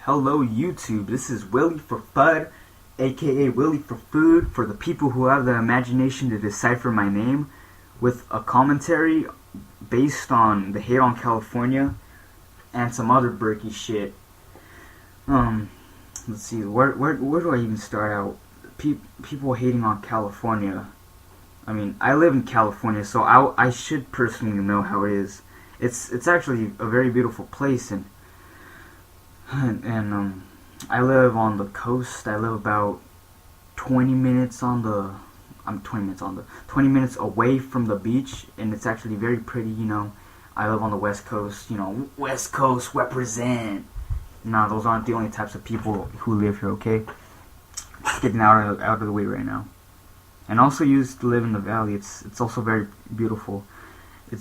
Hello YouTube, this is Willie for Fud, aka Willie for Food, for the people who have the imagination to decipher my name, with a commentary based on the hate on California and some other Berkey shit. Let's see, where do I even start out? People hating on California. I mean, I live in California, so I should personally know how it is. It's actually a very beautiful place, and I live on the coast. I live about 20 minutes away from the beach, and it's actually very pretty, you know. I live on the West Coast, West Coast represent. Nah, those aren't the only types of people who live here, okay? Just getting out of the way right now. And also used to live in the valley. It's also very beautiful. It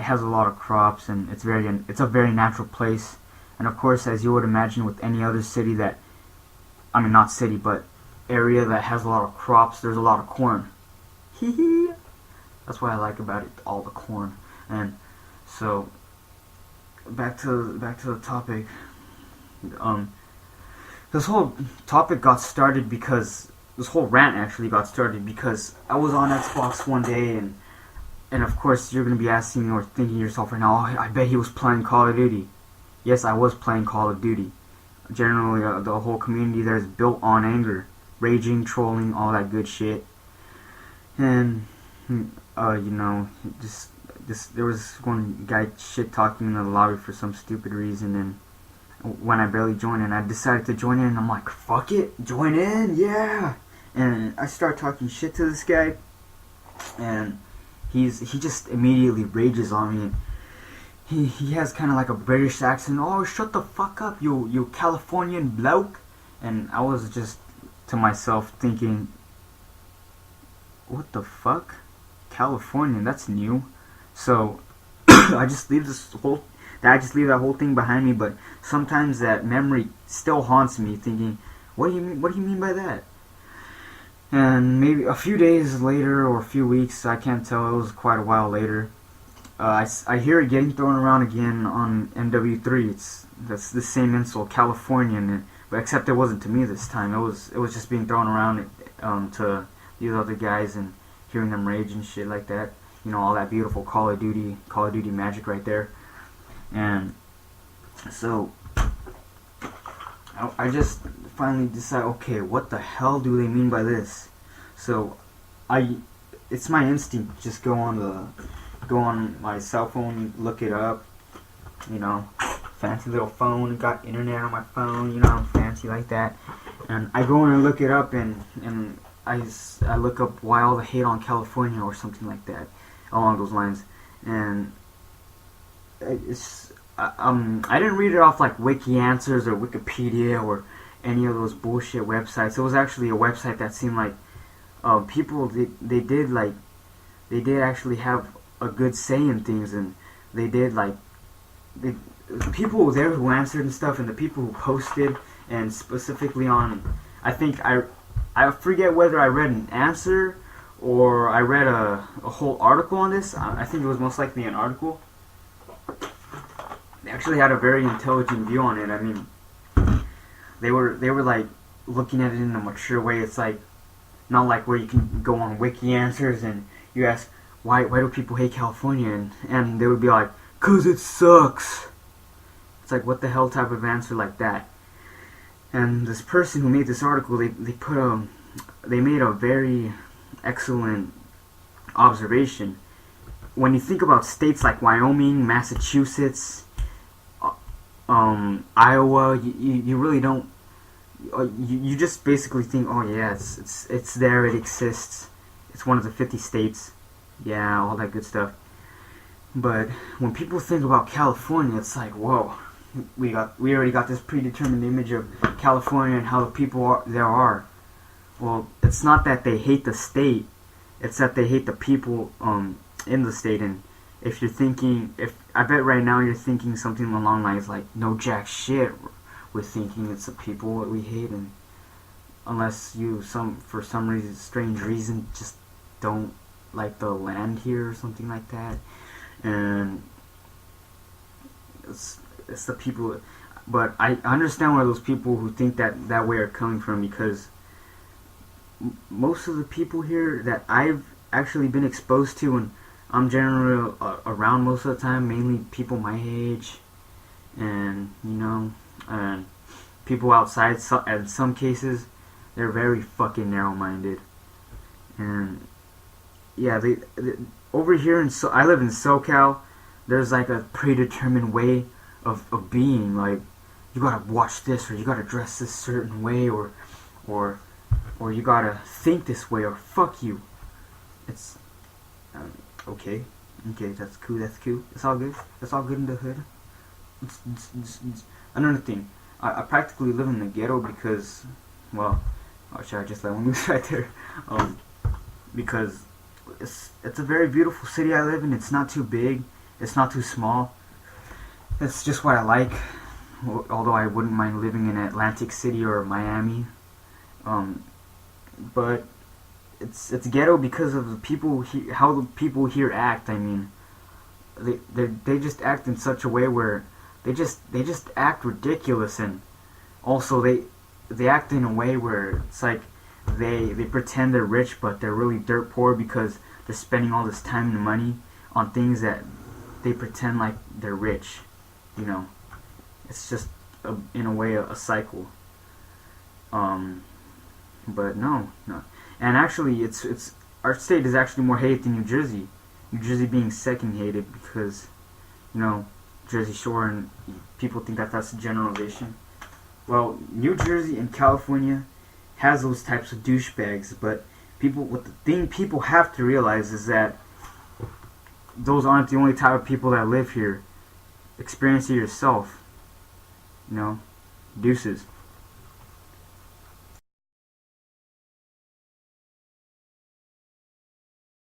has a lot of crops, and it's a very natural place. And of course, as you would imagine with any other city not city, but area that has a lot of crops, there's a lot of corn. Hee hee. That's what I like about it, all the corn. And so, back to the topic. This whole topic got started because this whole rant actually got started because I was on Xbox one day, and of course you're gonna be asking or thinking to yourself right now, oh, I bet he was playing Call of Duty. Yes, I was playing Call of Duty. Generally, the whole community there is built on anger, raging, trolling, all that good shit. And there was one guy shit talking in the lobby for some stupid reason, and when I barely joined in, I decided to join in, and I'm like, fuck it, join in, yeah. And I start talking shit to this guy, and he just immediately rages on me. He has kind of like a British accent. Oh, shut the fuck up, you Californian bloke. And I was just to myself thinking, what the fuck? Californian, that's new. So I just leave that whole thing behind me. But sometimes that memory still haunts me, thinking, what do you mean by that? And maybe a few days later or a few weeks, I can't tell. It was quite a while later. I hear it getting thrown around again on MW3. That's the same insult, Californian, but except it wasn't to me this time. It was just being thrown around to these other guys, and hearing them rage and shit like that. All that beautiful Call of Duty magic right there. And so I just finally decide, okay, what the hell do they mean by this? So it's my instinct to just go on my cell phone, look it up, fancy little phone, got internet on my phone, I'm fancy like that, and I go in and look it up, and I look up why all the hate on California or something like that, along those lines, and I didn't read it off like Wiki Answers or Wikipedia or any of those bullshit websites. It was actually a website that seemed like people they did actually have a good say in things, and the people there who answered and stuff, and the people who posted, and specifically on, I think I forget whether I read an answer or I read a whole article on this. I think it was most likely an article. They actually had a very intelligent view on it. I mean, they were like looking at it in a mature way. It's like not like where you can go on Wiki Answers and you ask, why do people hate California? And they would be like, 'cause it sucks. It's like, what the hell type of answer like that? And this person who made this article, they made a very excellent observation. When you think about states like Wyoming, Massachusetts, Iowa, you really don't. You just basically think, oh yeah, it's there, it exists. It's one of the 50 states. Yeah, all that good stuff. But when people think about California, it's like, whoa, we already got this predetermined image of California and how the people there are. Well, it's not that they hate the state; it's that they hate the people in the state. And if you're thinking, I bet right now you're thinking something along the lines like, no jack shit. We're thinking it's the people that we hate, and unless you for some reason, strange reason, just don't like the land here or something like that. And it's the people. But I understand where those people who think that way are coming from, because most of the people here that I've actually been exposed to, and I'm generally around most of the time, mainly people my age, and and people outside. So, in some cases, they're very fucking narrow-minded, and yeah, they over here I live in SoCal. There's like a predetermined way of being. Like, you gotta watch this, or you gotta dress this certain way, or or you gotta think this way, or fuck you. It's okay, that's cool. That's cool. It's all good. It's all good in the hood. Another thing, I practically live in the ghetto because, well, should I just let one loose right there? Because it's a very beautiful city I live in. It's not too big. It's not too small. It's just what I like. Although I wouldn't mind living in Atlantic City or Miami. But it's ghetto because of the people how the people here act. I mean, they just act in such a way where they just act ridiculous, and also they act in a way where it's like they pretend they're rich, but they're really dirt poor because they're spending all this time and money on things that they pretend like they're rich. It's just in a way a cycle. But no. And actually, it's our state is actually more hated than New Jersey. New Jersey being second hated because, Jersey Shore, and people think that's a generalization. Well, New Jersey and California has those types of douchebags, but the thing people have to realize is that those aren't the only type of people that live here. Experience it yourself. Deuces.